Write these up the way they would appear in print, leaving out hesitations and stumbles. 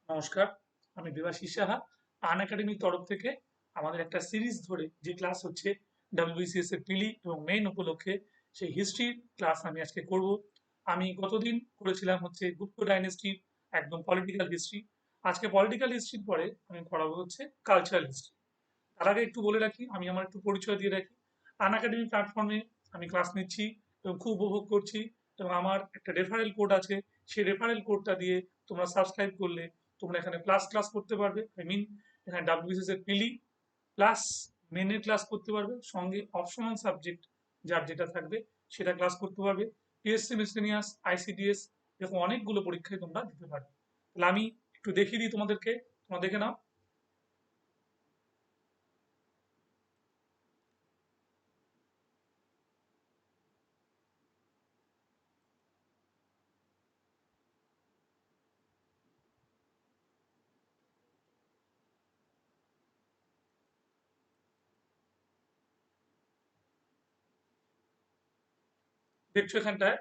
নমস্কার, আমি দেবাশিস সাহা। আন একাডেমির তরফ থেকে আমাদের একটা সিরিজ ধরে যে ক্লাস হচ্ছে ডাব্লিউবিসিএস এর প্রিলি এবং মেইন উপলক্ষে সেই হিস্ট্রির ক্লাস আমি আজকে করব। আমি গতদিন করেছিলাম হচ্ছে গুপ্ত ডাইনেস্টির একদম পলিটিক্যাল হিস্ট্রি। আজকে পলিটিক্যাল হিস্ট্রির পরে আমি পড়াবো হচ্ছে কালচারাল হিস্ট্রি। তার আগে একটু বলে রাখি, আমি আমার একটু পরিচয় দিয়ে রাখি। আন একাডেমি প্ল্যাটফর্মে আমি ক্লাস নিচ্ছি এবং খুব উপভোগ করছি, এবং আমার একটা রেফারেল কোড আছে। সেই রেফারেল কোডটা দিয়ে তোমরা সাবস্ক্রাইব করলে তোমরা এখানে প্লাস ক্লাস করতে পারবে। আই মিন, এখানে ডাব্লিউবিসিএস এর পিলি প্লাস মেনের ক্লাস করতে পারবে, সঙ্গে অপশনাল সাবজেক্ট যার যেটা থাকবে সেটা ক্লাস করতে পারবে। পিএসসি মিসলেনিয়াস, আইসিডিএস, এরকম অনেকগুলো পরীক্ষায় তোমরা দিতে পারবে। তাহলে আমি একটু দেখিয়ে দিই তোমাদেরকে, তোমরা দেখে নাও। দেখছো এখানটায়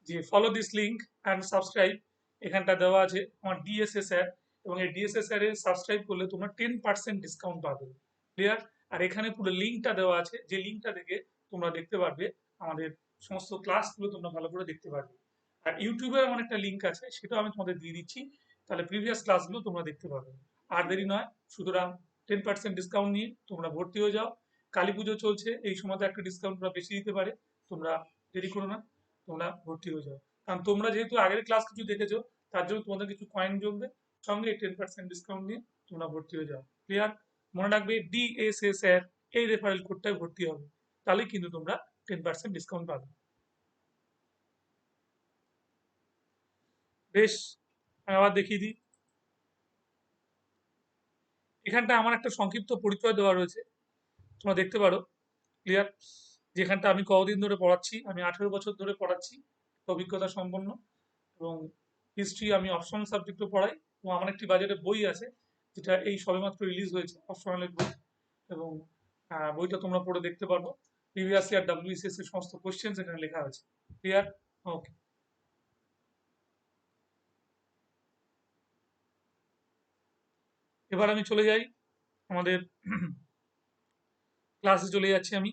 যে follow this link and subscribe, এখানটা দেওয়া আছে আমার ডিএসএসআর, এবং এই ডিএসএসআর এ সাবস্ক্রাইব করলে তোমরা 10% ডিসকাউন্ট পাবে। ক্লিয়ার? আর এখানে পুরো লিঙ্কটা দেওয়া আছে, যে লিঙ্কটা থেকে তোমরা দেখতে পারবে আমাদের সমস্ত ক্লাসগুলো তোমরা ভালো করে দেখতে পারবে। আর ইউটিউবে আমার একটা লিঙ্ক আছে, সেটাও আমি তোমাদের দিয়ে দিচ্ছি, তাহলে প্রিভিয়াস ক্লাসগুলো তোমরা দেখতে পাবে। আর দেরি নয়, সুতরাং 10% ডিসকাউন্ট নিয়ে তোমরা ভর্তি হয়ে যাও। কালী পুজো চলছে, এই সময়তে একটা ডিসকাউন্ট বেশি দিতে পারে, তোমরা দেরি করো না, তোমরা ভর্তি হয়ে যাও। কারণ তোমরা যেহেতু আগের ক্লাস কিছু দেখেছো, তার জন্য তোমাদের কিছু কয়েন জমবে, সঙ্গে 10% ডিসকাউন্ট নিয়ে তোমরা ভর্তি হয়ে যাও। ক্লিয়ার? মনে রাখবে ডিএসএসআর এই রেফারেল কোডটায় ভর্তি হবে, তাহলে কিন্তু তোমরা 10% ডিসকাউন্ট পাবে। বেশ, আমি আবার দেখিয়ে দিই। এখানটা আমার একটা সংক্ষিপ্ত পরিচয় দেওয়া রয়েছে, তোমরা দেখতে পারো। ক্লিয়ার? যেখানটা আমি কতদিন ধরে পড়াচ্ছি, আমি 18 বছর ধরে পড়াচ্ছি, অভিজ্ঞতা সম্পন্ন। এবং হিস্ট্রি আমি অপশনাল সাবজেক্টও পড়াই, এবং আমার একটি বাজারে বই আছে যেটা এই সবেমাত্র রিলিজ হয়েছে, অপশনালের বই। এবং বইটা তোমরা পড়ে দেখতে পারবো। প্রিভিয়াস ইয়ার ডাব্লিউবিসিএস এর সমস্ত কোশ্চেন এখানে লেখা আছে। ক্লিয়ার? ওকে, এবার আমি চলে যাই আমাদের ক্লাসে চলে যাচ্ছি আমি।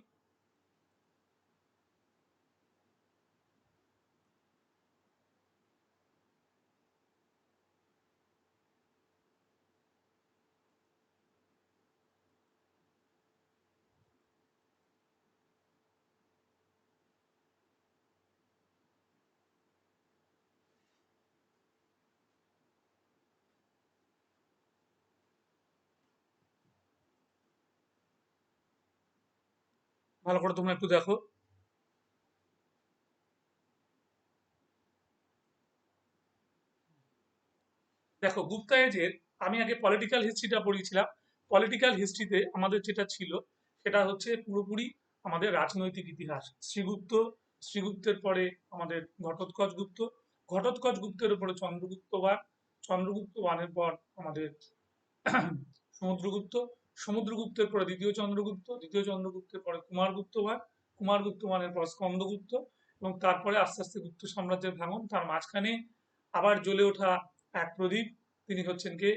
ভালো করে তোমরা একটু দেখো। দেখো, গুপ্তা এজের আমি আগে পলিটিক্যাল হিস্ট্রিটা পড়িয়েছিলাম। পলিটিক্যাল হিস্ট্রিতে আমাদের যেটা ছিল সেটা হচ্ছে পুরোপুরি আমাদের রাজনৈতিক ইতিহাস। শ্রীগুপ্তের পরে আমাদের ঘটোৎকচ গুপ্ত, ঘটোৎকচ গুপ্তের উপরে চন্দ্রগুপ্ত বান, চন্দ্রগুপ্ত বানের পর আমাদের সমুদ্রগুপ্ত, সমুদ্রগুপ্তের পরে দ্বিতীয় চন্দ্রগুপ্ত, দ্বিতীয় চন্দ্রগুপ্তের পরে কুমারগুপ্ত বান, কুমারগুপ্ত বানের পর স্কন্দগুপ্ত, এবং তারপরে আস্তে আস্তে গুপ্ত সাম্রাজ্যের ভাঙন। তার মাঝখানে আবার জ্বলে ওঠা এক প্রদীপ, তিনি হচ্ছেন কে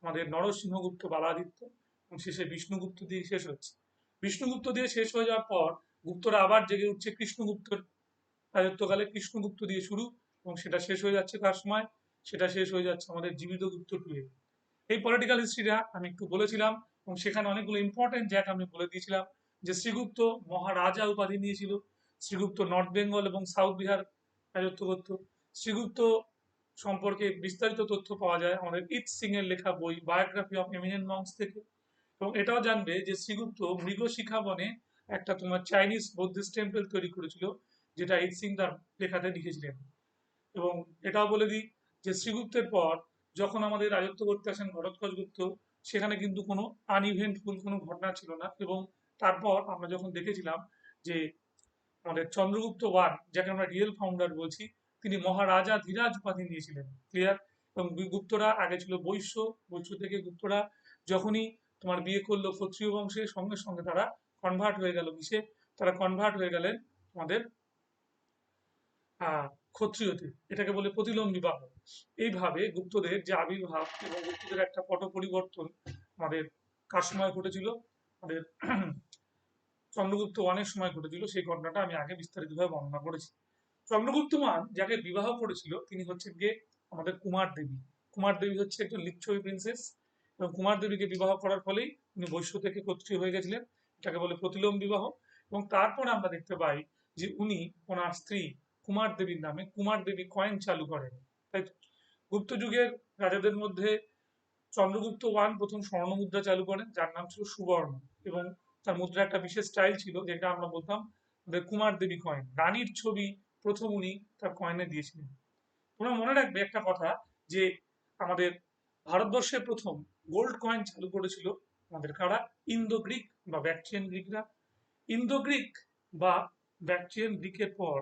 আমাদের নরসিংহগুপ্ত বালাদিত্য, এবং শেষে বিষ্ণুগুপ্ত দিয়ে শেষ হচ্ছে। বিষ্ণুগুপ্ত দিয়ে শেষ হয়ে যাওয়ার পর গুপ্তরা আবার জেগে উঠছে কৃষ্ণগুপ্তর রাজত্বকালে, কৃষ্ণগুপ্ত দিয়ে শুরু, এবং সেটা শেষ হয়ে যাচ্ছে কার সময়? সেটা শেষ হয়ে যাচ্ছে আমাদের জীবিত গুপ্ত টুয়ে। এই পলিটিক্যাল হিস্ট্রিটা আমি একটু বলেছিলাম, এবং সেখানে অনেকগুলো ইম্পর্টেন্ট জায়গা আমি বলে দিয়েছিলাম। যে শ্রীগুপ্ত মহারাজা উপাধি নিয়েছিল, শ্রীগুপ্ত নর্থ বেঙ্গল এবং সাউথ বিহার রাজত্ব করত। শ্রীগুপ্ত সম্পর্কে বিস্তারিত তথ্য পাওয়া যায় আমাদের ইত সিং এর লেখা বই বায়োগ্রাফি অফ এমিনেন্ট মঙ্কস থেকে। এবং এটাও জানবে যে শ্রীগুপ্ত মৃগশিখা বনে একটা তোমার চাইনিজ বৌদ্ধিস্ট টেম্পল তৈরি করেছিল, যেটা ইত সিং তার লেখাতে লিখেছিলেন। এবং এটাও বলে দিই যে শ্রীগুপ্তের পর যখন আমাদের রাজত্ব করতে আসেন ঘটোৎকচ গুপ্ত, সেখানে কিন্তু কোনো আনইভেন্টফুল কোনো ঘটনা ছিল না। এবং তারপর আমরা যখন দেখেছিলাম যে আমাদের চন্দ্রগুপ্ত ওয়ান, যাকে আমরা রিয়েল ফাউন্ডার বলছি, তিনি মহারাজা ধীরাজ উপাধি নিয়েছিলেন। ক্লিয়ার? এবং গুপ্তরা আগে ছিল বৈশ্য, বৈশ্য থেকে গুপ্তরা যখনই তোমার বিয়ে করলো ক্ষত্রিয় বংশের, সঙ্গে সঙ্গে তারা কনভার্ট হয়ে গেল কিসে? তারা কনভার্ট হয়ে গেলেন আমাদের ক্ষত্রিয়তে, এটাকে বলে প্রতিলোম বিবাহ। এইভাবে গুপ্তদের যে আবির্ভাব এবং গুপ্তদের একটা পট পরিবর্তন আমাদের কার সময় ঘটেছিল, আমাদের চন্দ্রগুপ্ত ওয়ানের সময় ঘটেছিল। সেই ঘটনাটা আমি আগে বিস্তারিতভাবে বর্ণনা করেছি। চন্দ্রগুপ্ত ওয়ান যাকে বিবাহ করেছিল তিনি হচ্ছেন গিয়ে আমাদের কুমার দেবী। কুমার দেবী হচ্ছে একজন লিচ্ছবি প্রিন্সেস, এবং কুমার দেবীকে বিবাহ করার ফলেই উনি বৈশ্য থেকে ক্ষত্রিয় হয়ে গেছিলেন। এটাকে বলে প্রতিলোম বিবাহ। এবং তারপরে আমরা দেখতে পাই যে উনি ওনার স্ত্রী কুমার দেবীর নামে কুমার দেবী কয়েন চালু করেন, তাই তো? গুপ্ত যুগের রাজাদের মধ্যে চন্দ্রগুপ্ত ওয়ান প্রথম স্বর্ণ মুদ্রা চালু করেন, যার নাম ছিল সুবর্ণ। এবং তার মুদ্রা একটা বিশেষ স্টাইল ছিল, যেটা আমরা বলতাম কুমার দেবী কয়েন। রানীর ছবি প্রথম উনি তার কয়েনে দিয়েছিলেন। তোমরা মনে রাখবে একটা কথা, যে আমাদের ভারতবর্ষে প্রথম গোল্ড কয়েন চালু করেছিল আমাদের কারা? ইন্দো গ্রিক বা ব্যাকট্রিয়ান গ্রিকরা। ইন্দো গ্রিক বা ব্যাকট্রিয়ান গ্রিকের পর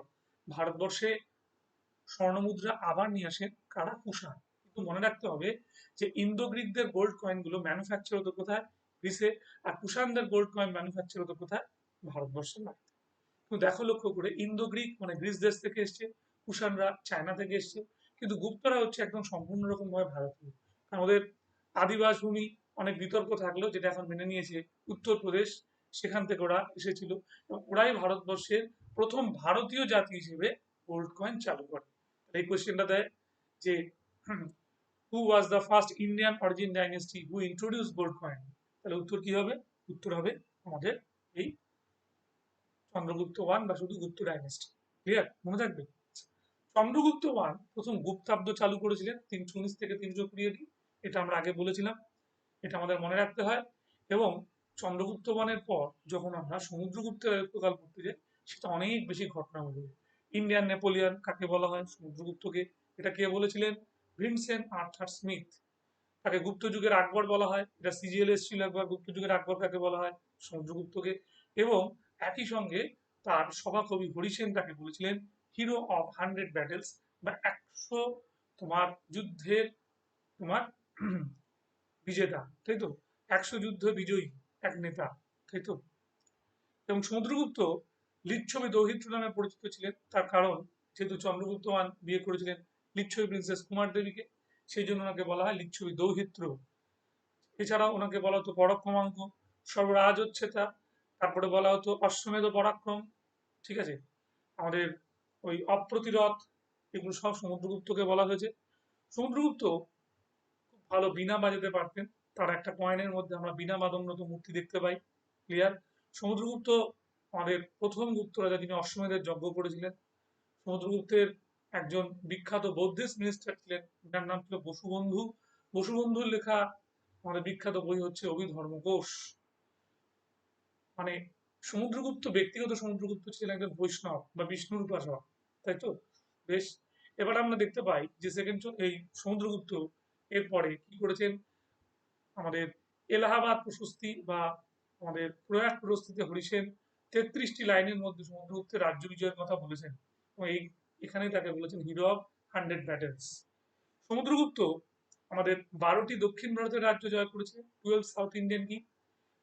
ভারতবর্ষে স্বর্ণমুদ্রা আবার নিয়ে আসেন কারা? কুষাণ। কিন্তু মনে রাখতে হবে যে ইন্দো গ্রিকদের গোল্ড কয়েন গুলো ম্যানুফ্যাকচার হতো কোথায়? গ্রিসে। আর কুষাণদের গোল্ড কয়েন ম্যানুফ্যাকচার হতো কোথায়? ভারতবর্ষের মাটিতে। কিন্তু দেখো লক্ষ্য করে, ইন্দো গ্রিক মানে গ্রিস দেশ থেকে এসছে, কুষাণরা চায়না থেকে এসছে, কিন্তু গুপ্তরা হচ্ছে একদম সম্পূর্ণ রকম ভাবে ভারতীয়। কারণ ওদের আদিবাস ভূমি, অনেক বিতর্ক থাকলেও যেটা এখন মেনে নিয়েছে উত্তরপ্রদেশ, সেখান থেকে ওরা এসেছিল, এবং ওরাই ভারতবর্ষের প্রথম ভারতীয় জাতি হিসেবে গোল্ড কয়েন চালু করে। এই কোশ্চেনটা দেয় যে who was the first Indian origin dynasty who introduce gold coin? তাহলে উত্তর কি হবে? উত্তর হবে আমাদের এই চন্দ্রগুপ্ত ওয়ান বা শুধু গুপ্ত ডাইনেস্টি। ক্লিয়ার? মনে থাকবে। চন্দ্রগুপ্ত ওয়ান প্রথম গুপ্তাব্দ চালু করেছিলেন 319 থেকে 320 AD। এটা আমরা আগে বলেছিলাম, এটা আমাদের মনে রাখতে হয়। এবং চন্দ্রগুপ্ত ওয়ানের পর যখন আমরা সমুদ্রগুপ্তের রাজত্বকাল পড়তে যাই, সেটা অনেক বেশি ঘটনা ঘটবে। ইন্ডিয়ান নেপোলিয়ন কাকে বলা হয়? সমুদ্রগুপ্তকে। এটা কে বলেছিলেন? Vincent Arthur Smith. তাকে গুপ্ত যুগের আকবর বলা হয়। এটা সিজিএল এসেছিল একবার, গুপ্ত যুগের আকবর কাকে বলা হয়? সমুদ্রগুপ্তকে। এবং একই সঙ্গে তার সভাকবি হরিসেন তাকে বলেছিলেন হিরো অফ 100 ব্যাটেলস, বা 100 তোমার যুদ্ধের তোমার বিজেতা, তাই তো? 100 যুদ্ধ বিজয়ী এক নেতা, তাই তো? এবং সমুদ্রগুপ্ত লিচ্ছবি দৌহিত্র নামে পরিচিত ছিলেন, তার কারণ যেহেতু চন্দ্রগুপ্ত ওয়ান বিয়ে করেছিলেন লিচ্ছবি প্রিন্সেস কুমার দেবীকে, সেই জন্য ওনাকে বলা হয় লিচ্ছবি দৌহিত্র। এছাড়াও ওনাকে বলা হতো পরাক্রমাঙ্ক, সর্বরাজ হচ্ছে তা। তারপরে বলা হতো অশ্বমেধ পরাক্রম, ঠিক আছে? আমাদের ওই অপ্রতিরোধ, এগুলো সব সমুদ্রগুপ্তকে বলা হয়েছে। সমুদ্রগুপ্ত খুব ভালো বীণা বাজাতে পারতেন। তার একটা কয়েনের মধ্যে আমরা বীণা বাদনরত মূর্তি দেখতে পাই। ক্লিয়ার? সমুদ্রগুপ্ত আমাদের প্রথম গুপ্ত রাজা, যিনি অশ্বমেধের যজ্ঞ করেছিলেন। সমুদ্রগুপ্তের একজন বিখ্যাত বৌদ্ধিস্ট মিনিস্টার ছিলেন, যার নাম ছিল বসুবন্ধু। বসুবন্ধুর লেখা আমাদের বিখ্যাত বই হচ্ছে অভিধর্মকোশ। মানে সমুদ্রগুপ্ত ব্যক্তিগত সমুদ্রগুপ্ত ছিলেন একজন বৈষ্ণব বা বিষ্ণুর উপাসক, তাই তো? বেশ। এবার আমরা দেখতে পাই যে সেকেন্ড এই সমুদ্রগুপ্ত এরপরে কি করেছেন? আমাদের এলাহাবাদ প্রশস্তি বা আমাদের প্রয়াগ প্রশস্তিতে হরিসেন 33টি লাইনের মধ্যে সমুদ্রগুপ্তের রাজ্য বিজয়ের কথা বলেছেন, এবং এখানেই তাকে বলেছেন হিরো অফ 100 ব্যাটেলস। সমুদ্রগুপ্ত আমাদের 12টি দক্ষিণ ভারতের রাজ্য জয় করেছে, 12 সাউথ ইন্ডিয়ান কিং।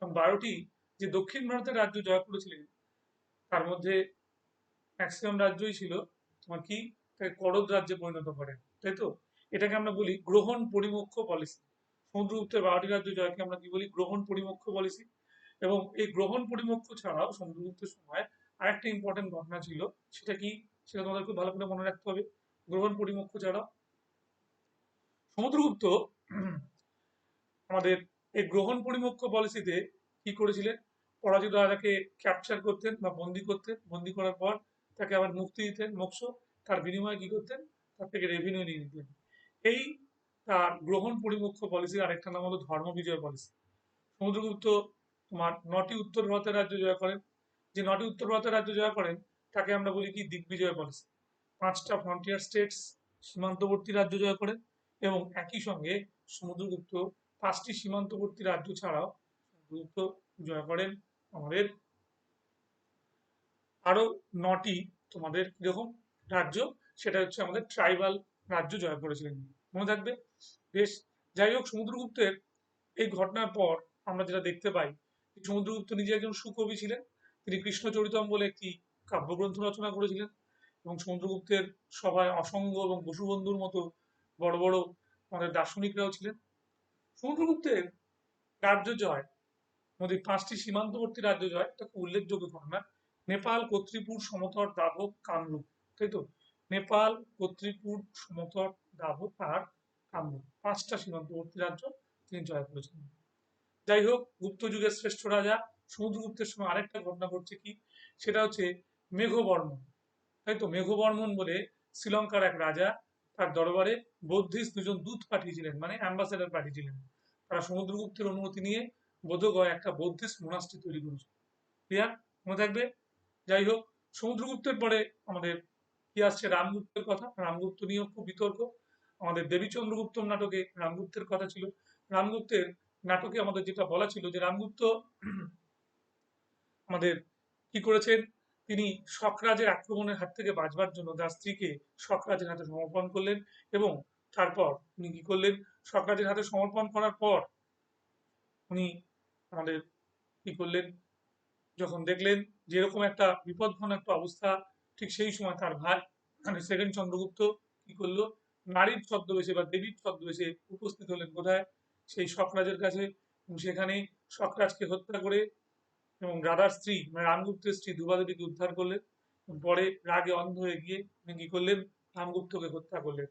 এবং 12টি যে দক্ষিণ ভারতের রাজ্য জয় করেছিলেন, তার মধ্যে ম্যাক্সিমাম রাজ্যই ছিল তোমার কি, তাকে করদ রাজ্যে পরিণত করেন, তাই তো? এটাকে আমরা বলি গ্রহণ পরিমোক্ষ পলিসি। সমুদ্রগুপ্তের 12টি রাজ্য জয়কে আমরা কি বলি? গ্রহণ পরিমোক্ষ পলিসি। এবং এই গ্রহণ পরিমোক্ষ ছাড়াও সমুদ্রগুপ্তের সময় আরেকটা ইম্পর্টেন্ট ঘটনা ছিল, সেটা কি? সেটা তোমাদের খুব ভালো করে মনে রাখতে হবে। গ্রহণ পরিমোক্ষ ছাড়াও সমুদ্রগুপ্ত আমাদের এই গ্রহণ পরিমোক্ষ পলিসিতে কি করেছিলেন? পরাজিত রাজাকে ক্যাপচার করতেন বা বন্দি করতেন, বন্দি করার পর তাকে আবার মুক্তি দিতেন, মোক্ষ। তার বিনিময়ে কি করতেন? তার থেকে রেভিনিউ নিয়ে নিতেন। এই তার গ্রহণ পরিমোক্ষ পলিসির আরেকটা নাম হলো ধর্ম বিজয় পলিসি। সমুদ্রগুপ্ত তোমার 9টি উত্তর ভারতের রাজ্য জয় করেন। যে 9টি উত্তর ভারতের রাজ্য জয় করেন তাকে আমরা বলি কি? দিগ্বিজয় পলিসি। 5টা ফ্রন্টিয়ার স্টেটস, সীমান্তবর্তী রাজ্য জয় করেন। এবং একই সঙ্গে সমুদ্রগুপ্ত 5টি সীমান্তবর্তী রাজ্য ছাড়াও সমুদ্রগুপ্ত জয় করেন আমাদের আরো 9টি তোমাদের কিরকম রাজ্য, সেটা হচ্ছে আমাদের ট্রাইবাল রাজ্য জয় করেছিলেন। মনে থাকবে। বেশ। যাই হোক, সমুদ্রগুপ্তের এই ঘটনার পর আমরা যেটা দেখতে পাই, সমুদ্রগুপ্ত নিজে একজন সুকবি ছিলেন। তিনি কৃষ্ণচরিতম বলে একটি কাব্যগ্রন্থ রচনা করেছিলেন। এবং সমুদ্রগুপ্তের সভায় অসঙ্গ এবং বসুবন্ধুর মতো বড় বড় আমাদের দার্শনিকরাও ছিলেন। সমুদ্রগুপ্তের রাজ্য জয়, নদীর 5টি সীমান্তবর্তী রাজ্য জয়, এটা খুব উল্লেখযোগ্য ঘটনা। নেপাল, কর্তৃপুর, সমতট, দাভক, কামরূপ, তাই তো? নেপাল, কর্তৃপুর, সমতট, দাভক আর কামরূপ, 5টা সীমান্তবর্তী রাজ্য তিনি জয় করেছিলেন। যাই হোক, গুপ্ত যুগের শ্রেষ্ঠ রাজা সমুদ্রগুপ্তের সময় আরেকটা ঘটনা ঘটছে কি, সেটা হচ্ছে মেঘবর্মন, তাই তো? মেঘবর্মন বলে শ্রীলঙ্কার এক রাজা তার দরবারে বৌদ্ধিস্ট দুজন দূত পাঠিয়েছিলেন, মানে অ্যাম্বাসেডার পাঠিয়েছিলেন। তারা সমুদ্রগুপ্তের অনুমতি নিয়ে বোধগয় একটা বৌদ্ধিস্ট মোনাস্ট্রি তৈরি করেছিল। ক্লিয়ার? মনে থাকবে। যাই হোক, সমুদ্রগুপ্তের পরে আমাদের কি আসছে, রামগুপ্তের কথা। রামগুপ্ত নিয়েও খুব বিতর্ক। আমাদের দেবীচন্দ্রগুপ্ত নাটকে রামগুপ্তের কথা ছিল। রামগুপ্তের নাটকে আমাদের যেটা বলা ছিল যে রামগুপ্ত আমাদের কি করেছেন, তিনি শকরাজের আক্রমণের হাত থেকে বাঁচবার জন্য তার স্ত্রীকে শকরাজের হাতে সমর্পণ করলেন। এবং তারপর উনি কি করলেন, শকরাজের হাতে সমর্পণ করার পর উনি আমাদের কি করলেন, যখন দেখলেন যে এরকম একটা বিপদঘন একটা অবস্থা, ঠিক সেই সময় তার ভাই মানে সেকেন্ড চন্দ্রগুপ্ত কি করলো, নারীর ছদ্মবেশে বা দেবীর ছদ্মবেশে উপস্থিত হলেন কোথায়, সেই শকরাজের কাছে। এবং সেখানে শকরাজকে হত্যা করে এবং রাধার স্ত্রী মানে রামগুপ্তের স্ত্রী দুর্গাদেবীকে উদ্ধার করলেন। পরে রাগে অন্ধ হয়ে গিয়ে উনি কি করলেন, রামগুপ্তকে হত্যা করলেন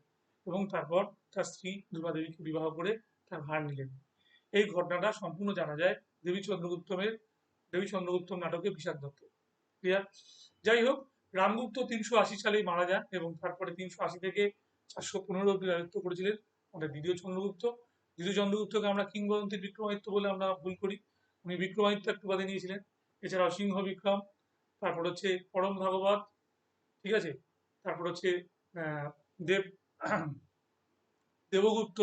এবং তারপর তার স্ত্রী দুর্গাদেবীকে বিবাহ করে তার ভার নিলেন। এই ঘটনাটা সম্পূর্ণ জানা যায় দেবী চন্দ্রগুপ্তম নাটকে বিষাদ দত্ত। ক্লিয়ার? যাই হোক, রামগুপ্ত 380 সালেই মারা যান এবং তারপরে 380 থেকে 415 অব্দি রাজত্ব করেছিলেন আমাদের দ্বিতীয় চন্দ্রগুপ্ত। দ্বিতীয় চন্দ্রগুপ্তকে আমরা কিংবদন্তির বিক্রমাদিত্য বলে আমরা ভুল করি। উনি বিক্রমাদিত্য একটু বাদে নিয়েছিলেন। এছাড়াও সিংহ বিক্রম, তারপর হচ্ছে পরম ভাগবত, ঠিক আছে? তারপর হচ্ছে আহ, দেব দেবগুপ্ত,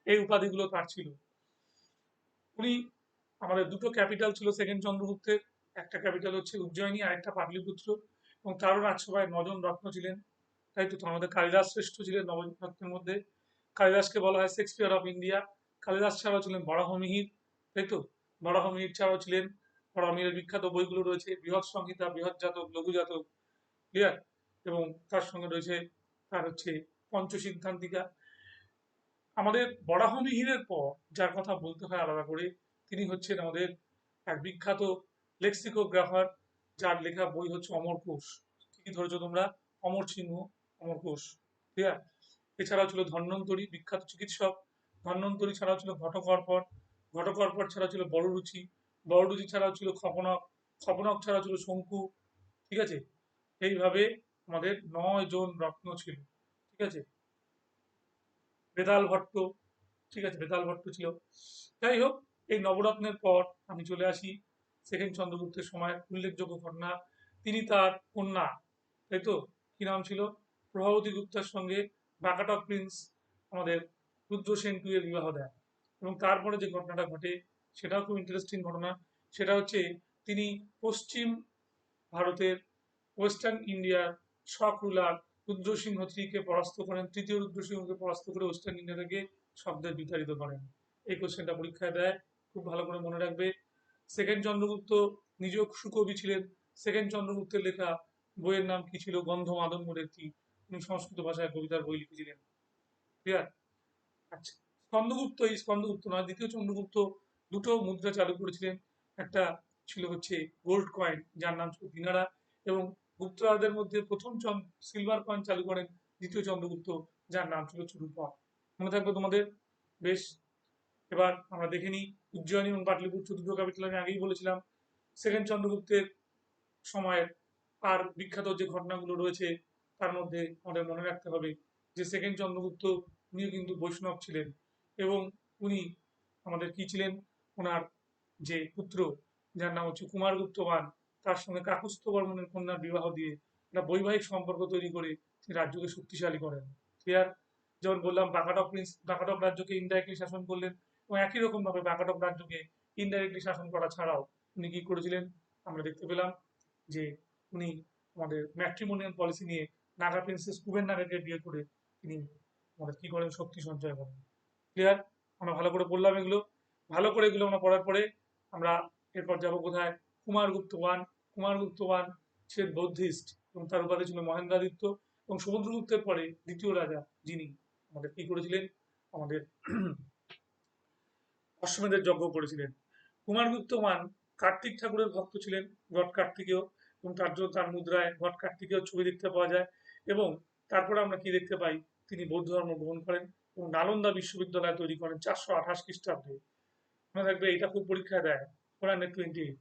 এই উপাধিগুলো তার ছিল। উনি আমাদের দুটো ক্যাপিটাল ছিল সেকেন্ড চন্দ্রগুপ্তের, একটা ক্যাপিটাল হচ্ছে উজ্জয়িনী আর একটা পাটলিপুত্র। এবং তারও রাজসভায় 9 জন রত্ন ছিলেন, তাই তো? তো আমাদের কালিদাস শ্রেষ্ঠ ছিলেন 9 রত্নের মধ্যে। কালিদাসকে বলা হয় শেক্সপিয়ার অফ ইন্ডিয়া। কালিদাস ছাড়াও ছিলেন বরাহমিহির, তাই তো? বরাহমিহির ছাড়াও ছিলেন, বরাহমিহিরের বিখ্যাত বইগুলো রয়েছে বৃহৎ সংহিতা, বৃহৎ জাতক, লঘু জাতক, ক্লিয়ার? এবং তার সঙ্গে রয়েছে তার হচ্ছে পঞ্চসিদ্ধান্তিকা। আমাদের বরাহমিহিরের পর যার কথা বলতে হয় আলাদা করে, তিনি হচ্ছেন আমাদের এক বিখ্যাত লেক্সিকোগ্রাফার, যার লেখা বই হচ্ছে অমরকোষ। কি ধরেছো তোমরা? অমর সিংহ, অমরকোষ, ক্লিয়ার? এছাড়াও ছিল ধন্বন্তরী, বিখ্যাত চিকিৎসক। ধন্বন্তরী ছাড়াও ছিল ঘটকর্পর, ঘটকর্পর ছাড়াও ছিল বড়রুচি, বড়রুচি ছাড়াও ছিল খপনক, খপনক ছাড়াও ছিল শঙ্কু, ঠিক আছে? এইভাবে আমাদের 9 জন রত্ন ছিল, ঠিক আছে? বেতাল ভট্ট, ঠিক আছে, বেতাল ভট্ট ছিল। যাই হোক, এই নবরত্নের পর আমি চলে আসি সেকেন্ড চন্দ্রগুপ্তের সময় উল্লেখযোগ্য ঘটনা। তিনি তার কন্যা, তাই তো, কি নাম ছিল, প্রভাবতী গুপ্তার সঙ্গে বাকাটক প্রিন্স আমাদের রুদ্রসেন টু এর বিবাহ দেন। এবং তারপরে যে ঘটনাটা ঘটে সেটাও খুব ইন্টারেস্টিং ঘটনা। সেটা হচ্ছে তিনি পশ্চিম ভারতের ওয়েস্টার্ন ইন্ডিয়ার শক রুলার রুদ্রসিংহ থ্রিকে পরাস্ত করেন, তৃতীয় রুদ্রসিংহকে পরাস্ত করে ওয়েস্টার্ন ইন্ডিয়া থেকে শব্দের বিতাড়িত করেন। এই কোশ্চেনটা পরীক্ষায় দেয়, খুব ভালো করে মনে রাখবে। সেকেন্ড চন্দ্রগুপ্ত নিজেও সুকবি ছিলেন। সেকেন্ড চন্দ্রগুপ্তের লেখা বইয়ের নাম কি ছিল, গন্ধ মাদন বলে একটি, উনি সংস্কৃত ভাষায় কবিতার বই লিখেছিলেন। ক্লিয়ার? আচ্ছা, স্কন্দগুপ্ত, এই স্কন্দগুপ্ত নয়, দ্বিতীয় চন্দ্রগুপ্ত দুটো মুদ্রা চালু করেছিলেন। একটা ছিল হচ্ছে গোল্ড কয়েন, যার নাম ছিল দিনারা। এবং গুপ্তরাজদের মধ্যে প্রথম সিলভার কয়েন চালু করেন দ্বিতীয় চন্দ্রগুপ্ত, যার নাম ছিল চুরুপা। মনে থাকবে তোমাদের? বেশ, এবার আমরা দেখে নিই উজ্জয়িনী এবং পাটলিপুত্র দুটো ক্যাপিটাল আমি আগেই বলেছিলাম। সেকেন্ড চন্দ্রগুপ্তের সময়ের আর বিখ্যাত যে ঘটনাগুলো রয়েছে তার মধ্যে আমাদের মনে রাখতে হবে যে সেকেন্ড চন্দ্রগুপ্ত উনিও কিন্তু বৈষ্ণব ছিলেন। এবং উনি আমাদের কি ছিলেন, ওনার যে পুত্র যার নাম হচ্ছে কুমারগুপ্ত বান, তার সঙ্গে কাকুস্থ বর্মনের কন্যার বিবাহ দিয়ে একটা বৈবাহিক সম্পর্ক তৈরি করে তিনি রাজ্যকে শক্তিশালী করেন। ক্লিয়ার? যেমন বললাম, বাকাটক রাজ্যকে ইনডাইরেক্টলি শাসন করলেন। এবং একই রকম ভাবে বাকাটক রাজ্যকে ইনডাইরেক্টলি শাসন করা ছাড়াও উনি কি করেছিলেন, আমরা দেখতে পেলাম যে উনি আমাদের ম্যাট্রিমোনিয়াল পলিসি নিয়ে নাগা প্রিন্সেস কুবের নাগাকে বিয়ে করে তিনি আমাদের কি করেন, শক্তি সঞ্চয় করেন। ক্লিয়ার? আমরা ভালো করে পড়লাম এগুলো। ভালো করে এগুলো আমরা পড়ার পরে আমরা এরপর যাব কোথায়, কুমারগুপ্ত ওয়ান। কুমারগুপ্ত ওয়ান ছিলেন বৌদ্ধিস্ট এবং তার উপাধি ছিল মহেন্দ্রাদিত্য। এবং সমুদ্রগুপ্তের পরে দ্বিতীয় রাজা যিনি আমাদের কি করেছিলেন, আমাদের অশ্বমেধের যজ্ঞ করেছিলেন। কুমারগুপ্ত মান কার্তিক ঠাকুরের ভক্ত ছিলেন, গড কার্তিকেয়, এবং তার জন্য তার মুদ্রায় গড কার্তিকেয় ছবি দেখতে পাওয়া যায়। এবং তারপরে আমরা কি দেখতে পাই, তিনি বৌদ্ধ ধর্ম গ্রহণ করেন এবং নালন্দা বিশ্ববিদ্যালয় তৈরি করেন 428 খ্রিস্টাব্দে। মনে রাখবে এটা খুব পরীক্ষায় দেয়, 428।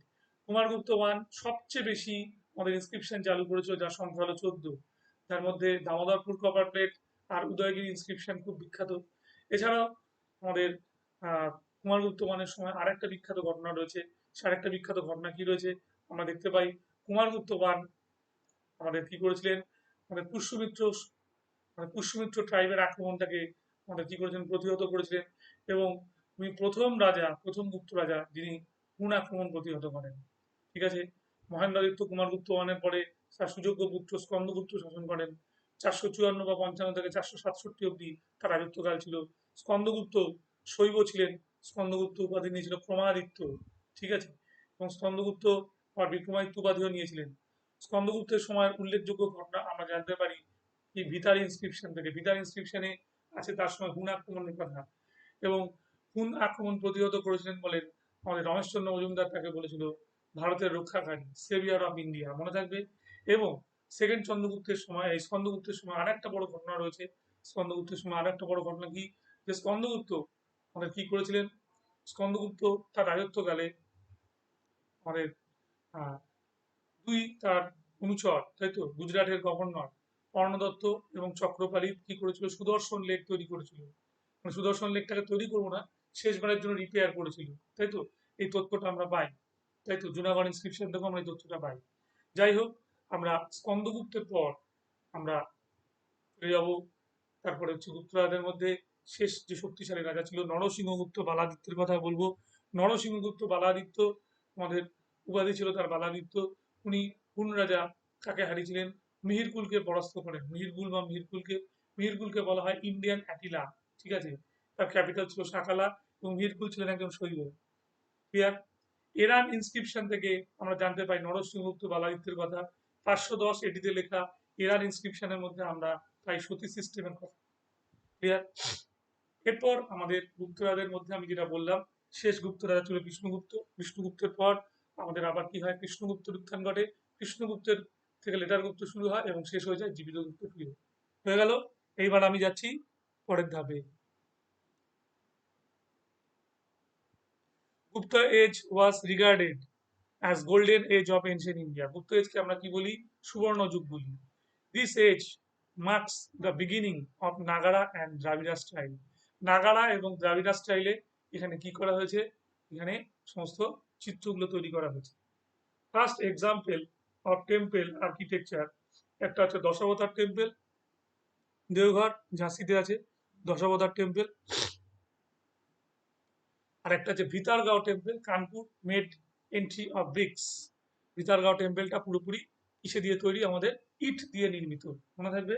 কুমারগুপ্ত ওয়ান সবচেয়ে বেশি আমাদের ইনস্ক্রিপশন চালু করেছিল, যার সংখ্যা হলো 14। তার মধ্যে দামোদরপুর কপার প্লেট আর উদয়গিরি ইনস্ক্রিপশন খুব বিখ্যাত। এছাড়াও আমাদের আহ, কুমারগুপ্ত ওয়ানের সময় আরেকটা বিখ্যাত ঘটনা রয়েছে। সে আরেকটা বিখ্যাত ঘটনা কি রয়েছে, আমরা দেখতে পাই কুমারগুপ্ত ওয়ান আমাদের কি করেছিলেন, আমাদের পুষ্যমিত্র, মানে পুষ্যমিত্র ট্রাইবের আক্রমণটাকে আমাদের কি করেছেন, প্রতিহত করেছিলেন। এবং উনি প্রথম রাজা, প্রথম গুপ্ত রাজা যিনি হুন আক্রমণ প্রতিহত করেন। ঠিক আছে। মহেন্দ্রাদিত্য কুমারগুপ্ত ওয়ানের পরে তার সুযোগ্য পুত্র স্কন্দগুপ্ত শাসন করেন। 454 বা 55 থেকে 467 অব্দি তার রাজত্বকাল ছিল। স্কন্দগুপ্ত শৈব ছিলেন। স্কন্দগুপ্ত উপাধি নিয়েছিল ক্রমাদিত্য। ঠিক আছে। এবং স্কন্দগুপ্ত আবার বিক্রমাদিত্য উপাধিও নিয়েছিলেন। স্কন্দগুপ্তের সময়ের উল্লেখযোগ্য ঘটনা আমরা জানতে পারি এই ভিতার ইনস্ক্রিপশন থেকে। ভিতার ইনস্ক্রিপশনে আছে তার সময় হুন আক্রমণের কথা। এবং হুন আক্রমণ প্রতিহত করেছিলেন বলেন আমাদের রমেশচন্দ্র মজুমদার তাকে বলেছিল ভারতের রক্ষাকারী, সেভিয়ার অফ ইন্ডিয়া, মনে থাকবে। এবং সেকেন্ড চন্দ্রগুপ্তের সময়, এই স্কন্দগুপ্তের সময় আরেকটা বড় ঘটনা রয়েছে। স্কন্দগুপ্তের সময় আরেকটা বড় ঘটনা কি, যে স্কন্দগুপ্ত আমাদের কি করেছিলেন, স্কন্দগুপ্ত তার রাজত্বকালে আমাদের আহ, তার অনুচর, তাই তো, গুজরাটের গভর্নর কর্ণদত্ত এবং চক্রপালী কি করেছিল, সুদর্শন লেক তৈরি করেছিল। মানে সুদর্শন লেকটাকে তৈরি করবো না, শেষবারের জন্য রিপেয়ার করেছিল, তাই তো। এই তথ্যটা আমরা পাই, তাই তো, জুনাগড় ইনস্ক্রিপশন থেকে আমরা এই তথ্যটা পাই। যাই হোক, আমরা স্কন্দগুপ্তের পর আমরা চলে যাব, তারপরে হচ্ছে গুপ্তরাজদের মধ্যে শেষ যে শক্তিশালী রাজা ছিল নরসিংহগুপ্ত বালাদিত্যের কথা বলবো। নরসিংহগুপ্ত বালাদিত্য আমাদের উপাধি ছিল তার বালাদিত্য। উনি হুন রাজা কাকে হারিয়েছিলেন, মিহিরকুলকে পরাস্ত করেন। মিহিরকুল বা মিহিরকুলকে, মিহিরকুলকে বলা হয় ইন্ডিয়ান অ্যাটিলা। ঠিক আছে। তার ক্যাপিটাল ছিল সাকালা এবং মিহিরকুল ছিলেন একজন শৈব। ক্লিয়ার। এরান ইনস্ক্রিপশন থেকে আমরা জানতে পাই নরসিংহগুপ্ত বালাদিত্যের কথা। 510 এটিতে লেখা এরান ইনস্ক্রিপশনের মধ্যে আমরা পাই সতী সিস্টেমের কথা। ক্লিয়ার। এরপর আমাদের গুপ্তরাজের মধ্যে আমি যেটা বললাম, শেষ গুপ্ত রাজা ছিল বিষ্ণুগুপ্ত। বিষ্ণুগুপ্তের পর আমাদের আবার কি হয়, কৃষ্ণগুপ্তের উত্থান ঘটে। কৃষ্ণগুপ্তের থেকে লেটার গুপ্ত শুরু হয় এবং শেষ হয়ে যায় জীবিত গুপ্ত পিরিয়ড। হয়ে গেল। এইবার আমি যাচ্ছি পরের ধাপে। Gupta age was regarded as golden age of ancient India. Gupta এজকে আমরা কি বলি, সুবর্ণ যুগ বলি। This age marks the beginning of Nagara and Dravida style. Nagara এবং দ্রাবিড়া স্টাইলে এখানে কি করা হয়েছে, এখানে সমস্ত চিত্রগুলো তৈরি করা হয়েছে। First example of temple architecture, একটা হচ্ছে দশাবতার টেম্পল, দেওঘর ঝাঁসিতে আছে দশাবতার টেম্পল। আর একটা হচ্ছে Bhitargaon temple, Kanpur, made entry of bricks. Bhitargaon টেম্পলটা পুরোপুরি কিসে দিয়ে তৈরি, আমাদের ইট দিয়ে নির্মিত, মনে থাকবে।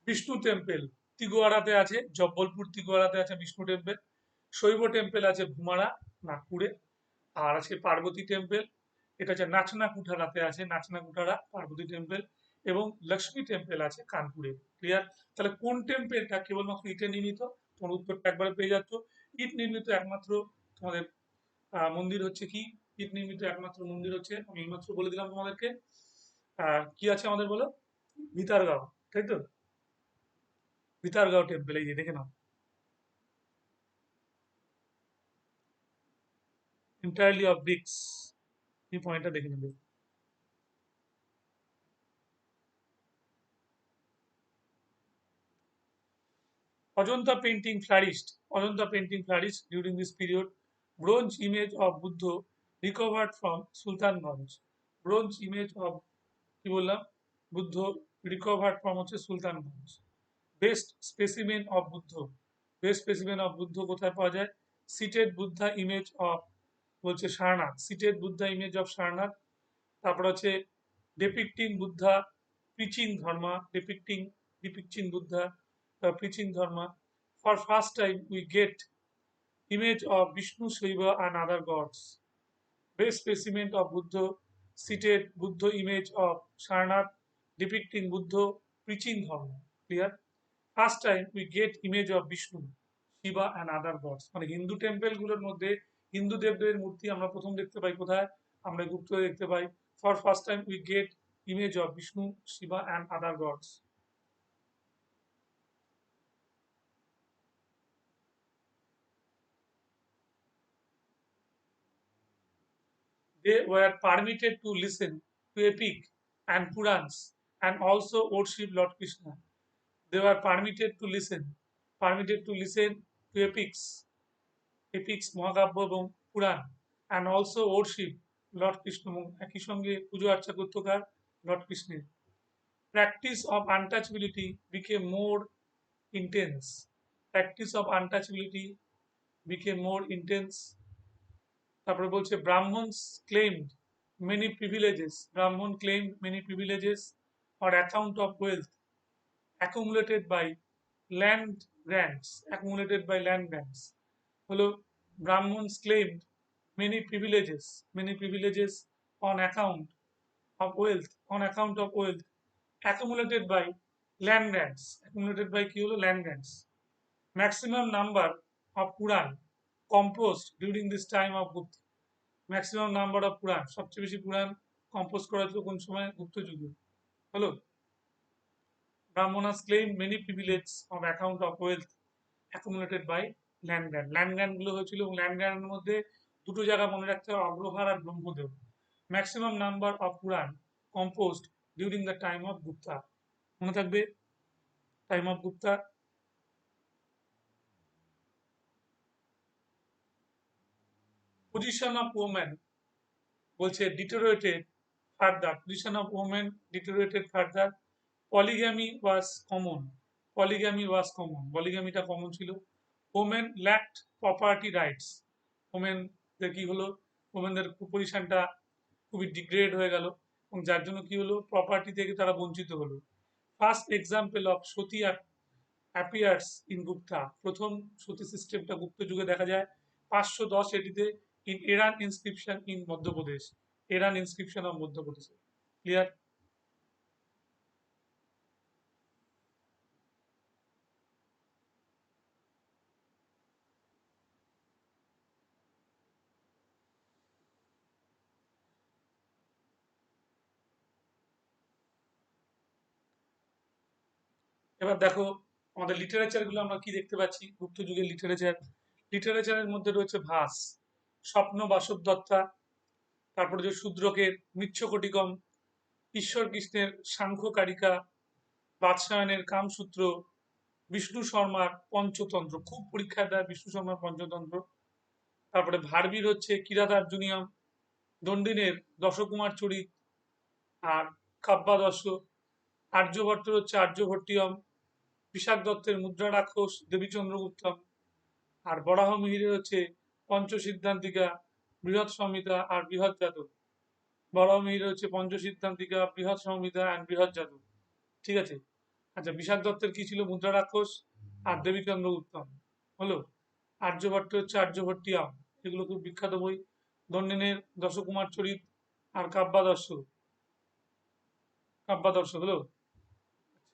বিষ্ণু টেম্পল তিগোয়াড়াতে আছে, জব্বলপুর তিগোয়াড়াতে আছে বিষ্ণু টেম্পল। শৈব টেম্পল আছে ভুমারা, নাগপুরে। আর আছে পার্বতী টেম্পল, এটা হচ্ছে নাচনা কুঠারাতে আছে, নাচনা কুঠারা পার্বতী টেম্পল। এবং লক্ষ্মী টেম্পল আছে কানপুরে। ক্লিয়ার। তাহলে কোন টেম্পলটা কেবলমাত্র ইটে নির্মিত, তোমার উত্তরটা একবারে পেয়ে যাচ্ছ। ইট নির্মিত একমাত্র তোমাদের মন্দির হচ্ছে কি, ইট নির্মিত একমাত্র মন্দির হচ্ছে, আমি এইমাত্র বলে দিলাম তোমাদেরকে, কি আছে আমাদের বলো, ভিতারগাঁও, তাই তো। ভিতারগাঁও টেম্পল, এই যে দেখে নাও, এন্টায়ারলি অফ ব্রিক্স, এই পয়েন্টটা দেখে নেবে। Ajanta painting flourished. Ajanta painting flourished during this period. Bronze image of Buddha recovered from Sultanganj. Bronze image of কি বললাম, বুদ্ধ রিকভার্ড ফ্রম হচ্ছে Sultanganj. Best specimen of Buddha, best specimen of Buddha কোথায় পাওয়া যায়, সিটেড বুদ্ধা ইমেজ অফ বলছে Sarnath, seated Buddha image of Sarnath. তারপর হচ্ছে ডেপিক্টিং Buddha preaching Dharma, ডেপিক্টিং depicting Buddha preaching Dharma. For first time, we get image of Vishnu, Shiva, and other gods. Base specimen of Buddha seated Buddha image of Sarnath depicting Buddha preaching Dharma. Clear? First time we get image of Vishnu, Shiva and other gods. মানে Hindu temple গুলোর মধ্যে হিন্দু দেবদেবীর মূর্তি আমরা প্রথম দেখতে পাই কোথায়? আমরা গুপ্ত দেখতে পাই। For first time we get image of Vishnu, Shiva and other gods. They were permitted to listen to epic and Purans and also worship Lord Krishna. They were permitted to listen to epics মহাকাব্য এবং পুরাণ and also worship Lord Krishna এবং একই সঙ্গে পুজো আর্চা করতো কার Lord কৃষ্ণের practice of untouchability became more intense practice of untouchability became more intense তারপরে বলছে ব্রাহ্মণ claimed many privileges or account of wealth accumulated by land grants হলো Brahmin's claimed many privileges on account of wealth accumulated by accumulated by কি হলো land grants maximum number of Quran composed during this time of Gupta maximum number of Quran সবচেয়ে বেশি কোরআন compose করা হয়েছিল কোন সময় গুপ্ত যুগে হলো Brahmanas claim many privileges on account of wealth accumulated by land grant গুলো হয়েছিল এবং land grant এর মধ্যে দুটো জায়গা মনে রাখতে হবে অগ্রহার আর Brahmadev maximum number of Quran composed during the time of Gupta মনে থাকবে time of Gupta position of women বলছে deteriorated further polygamy was common পলিগ্যামিটা কমন ছিল women lacked property rights ওমেনদের কি হলো ওমেনদের পজিশনটা খুবই ডিগ্রেড হয়ে গেল এবং যার জন্য কি হলো প্রপার্টি থেকে তারা বঞ্চিত হলো first example of Sati appears in Gupta প্রথম সতী সিস্টেমটা গুপ্ত যুগে দেখা যায় 510 এটিতে in Iran inscription in Madhya Pradesh clear এবার দেখো আমাদের লিটারেচার গুলো আমরা কি দেখতে পাচ্ছি গুপ্ত যুগের লিটারেচারের মধ্যে রয়েছে ভাস স্বপ্ন বাসব দত্তা তারপরে যে শূদ্রকের মৃচ্ছকটিকম ঈশ্বর কৃষ্ণের সাংখ্য কারিকা বাদশায়নের কামসূত্র বিষ্ণু শর্মার পঞ্চতন্ত্র খুব পরীক্ষায় দেয় বিষ্ণু শর্মার পঞ্চতন্ত্র তারপরে ভারবির হচ্ছে কিরাতার্জুনিয়াম দণ্ডিনের দশকুমার চরিত আর কাব্যাদর্শ আর্যভট্টের হচ্ছে আর্যভট্টিয়ম বিশাখ দত্তের মুদ্রা রাক্ষস দেবীচন্দ্রগুপ্তম আর বরাহ মিহিরের হচ্ছে পঞ্চসিদ্ধান্তিকা বৃহৎ সংহিতা আর বৃহৎ জাতক বরাহ মিহিরের হচ্ছে পঞ্চসিদ্ধান্তিকা বৃহৎ সংহিতা অ্যান্ড বৃহৎ জাতক ঠিক আছে আচ্ছা বিশাখ দত্তের কি ছিল মুদ্রা রাক্ষস আর দেবীচন্দ্রগুপ্তম হলো আর্যভট্ট হচ্ছে আর্যভট্টিয়াম এগুলো খুব বিখ্যাত বই দণ্ডিনের দশকুমার চরিত আর কাব্যাদর্শ হলো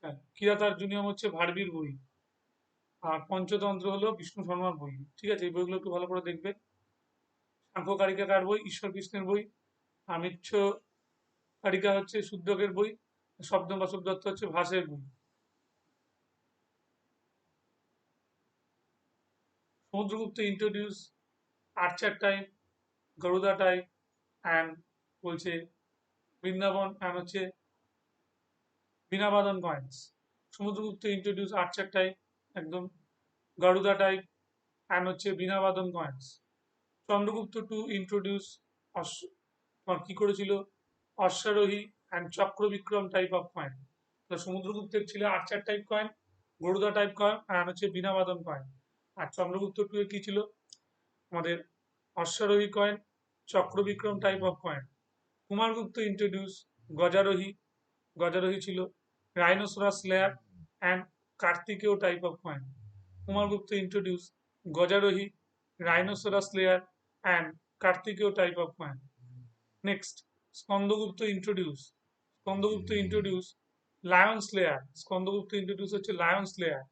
আচ্ছা কিরাতার্জুনিয়াম হচ্ছে ভারবির বই আর পঞ্চতন্ত্র হলো বিষ্ণু শর্মার বই ঠিক আছে এই বইগুলো একটু ভালো করে দেখবে সাংখ্য কারিকাকার বই ঈশ্বর কৃষ্ণের বই আর মিচ্ছ কারিকা হচ্ছে শুদ্ধকের বই শব্দ বাসব দত্ত হচ্ছে ভাসের বই Samudragupta introduce archer type Garuda type and বলছে বৃন্দাবন অ্যান্ড হচ্ছে বীণাবাদন coins Samudragupta introduce archer type একদম গরুদা টাইপ অ্যান্ড হচ্ছে বীণাবাদন কয়েন্স চন্দ্রগুপ্ত টু ইন্ট্রোডিউস কি করেছিল অশ্বারোহী অ্যান্ড চক্রবিক্রম টাইপ অফ কয়েন সমুদ্রগুপ্তের ছিল archer type coin Garuda type coin আর হচ্ছে বীণাবাদন কয়েন আর চন্দ্রগুপ্ত টু এর কি ছিল আমাদের অশ্বারোহী কয়েন চক্রবিক্রম type of coin Kumaragupta introduce গজারোহী ছিল rhinoceros lab and Kartikeya type of coin. Kumargupta introduced Gajarohi, rhinoceros layer, and Kartikeya type of coin. Next, Skandagupta introduced Lion's layer. Skandagupta introduced হচ্ছে Lion's layer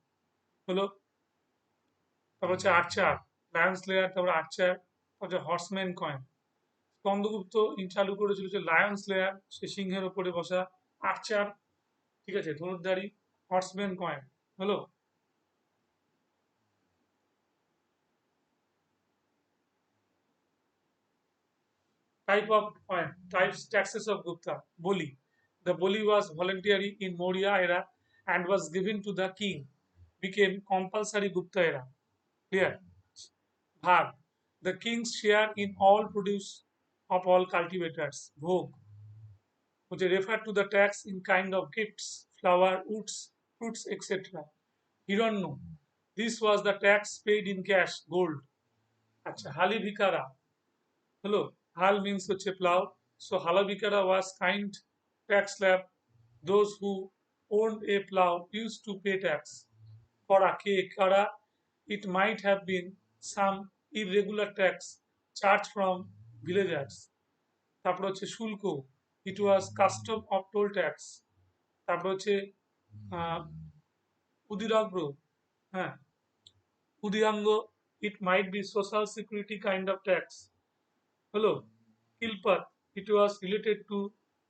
হলো, তারপর হচ্ছে আর্চার, Lions layer, তারপর আর্চার, তারপর horseman coin. Skandagupta চালু করেছিল হচ্ছে লায়ন্স লেয়ার, সে সিংহের ওপরে বসা, আর্চার, ঠিক আছে, ধনুর্ধারী, হর্সম্যান কয়েন হলো। Type of coin, types, taxes of Gupta, Boli. The Boli was voluntary in Maurya era and was given to the king, became compulsory Gupta era. Clear? Bhag, the king's share in all produce of all cultivators. Bhog, which refer to the tax in kind of gifts, flower, woods, fruits, etc. Hirannu, this was the tax paid in cash, gold. Acha, Hali Bhikara, hello, Hal means হচ্ছে plow. So Halabikara was kind tax slab. Those who owned a plow used to pay tax. Kora, K, Kara, it might have been some irregular tax charged from villagers. তারপর হচ্ছে শুল্ক, it was custom of toll tax. তারপর হচ্ছে উদিরাগ্র, হ্যাঁ, উদিরাঙ্গ, it might be social security kind of tax. Hello, Kilpat, it was related to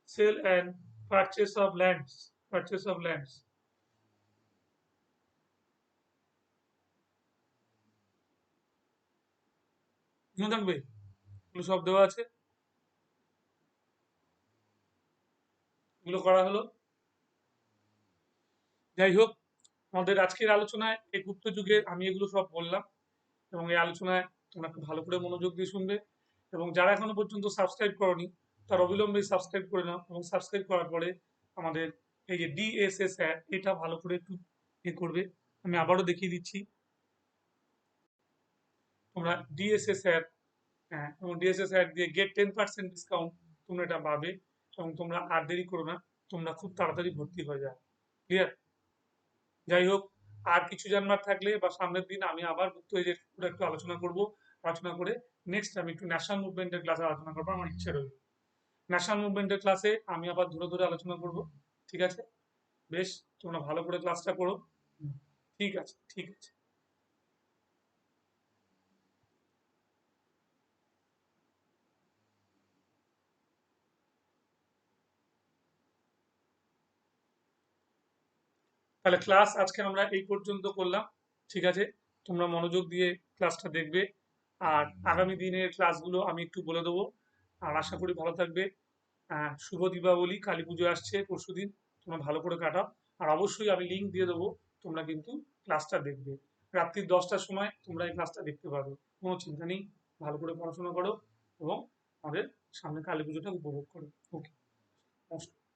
sale and purchase of lands. Purchase of lands. মনে থাকবে, এগুলো সব দেওয়া আছে, এগুলো করা হলো। যাই হোক, আমাদের আজকের আলোচনায় এই গুপ্ত যুগে আমি এগুলো সব বললাম, এবং এই আলোচনায় তোমরা খুব ভালো করে মনোযোগ দিয়ে শুনবে, এবং যারা এখনো পর্যন্ত সাবস্ক্রাইব করনি তার অবিলম্বে সাবস্ক্রাইব করে নাও, এবং সাবস্ক্রাইব করার পরে আমাদের এই যে ডিএসএস অ্যাড, এটা ভালো করে একটু করবে। আমি আবারও দেখিয়ে দিচ্ছি, তোমরা ডিএসএস অ্যাড, হ্যাঁ, এবং ডিএসএস অ্যাড দিয়ে গেট 10% ডিসকাউন্ট তোমরা এটা পাবে, এবং তোমরা আর দেরি করো না, তোমরা খুব তাড়াতাড়ি ভর্তি হয়ে যাও। ক্লিয়ার? যাই হোক, আর কিছু জানবার থাকলে বা সামনের দিন আমি আবার গুপ্ত এজের উপর একটু আলোচনা করব, আলোচনা করে নেক্সট আমি একটু ন্যাশনাল মুভমেন্টের ক্লাসে আলোচনা করবো, আমার ইচ্ছে রয়েছে। ন্যাশনাল মুভমেন্টের ক্লাসে আমি আবার ধরে ধরে আলোচনা করব, ঠিক আছে? বেশ, তোমরা ভালো করে ক্লাসটা করো। ঠিক আছে, ঠিক আছে। তাহলে ক্লাস আজকে আমরা এই পর্যন্ত করলাম, ঠিক আছে? তোমরা মনোযোগ দিয়ে ক্লাসটা দেখবে, আর আগামী দিনের ক্লাসগুলো আমি একটু বলে দেবো, আর আশা করি ভালো থাকবে। শুভ দীপাবলি, কালী পুজো আসছে পরশুদিন, তোমরা ভালো করে কাটাও। আর অবশ্যই আমি লিঙ্ক দিয়ে দেবো, তোমরা কিন্তু ক্লাসটা দেখবে। রাত্রি 10টার সময় তোমরা এই ক্লাসটা দেখতে পারবে, কোনো চিন্তা নেই। ভালো করে পড়াশোনা করো এবং আমাদের সামনে কালী পুজোটা উপভোগ করো। ওকে, নমস্কার।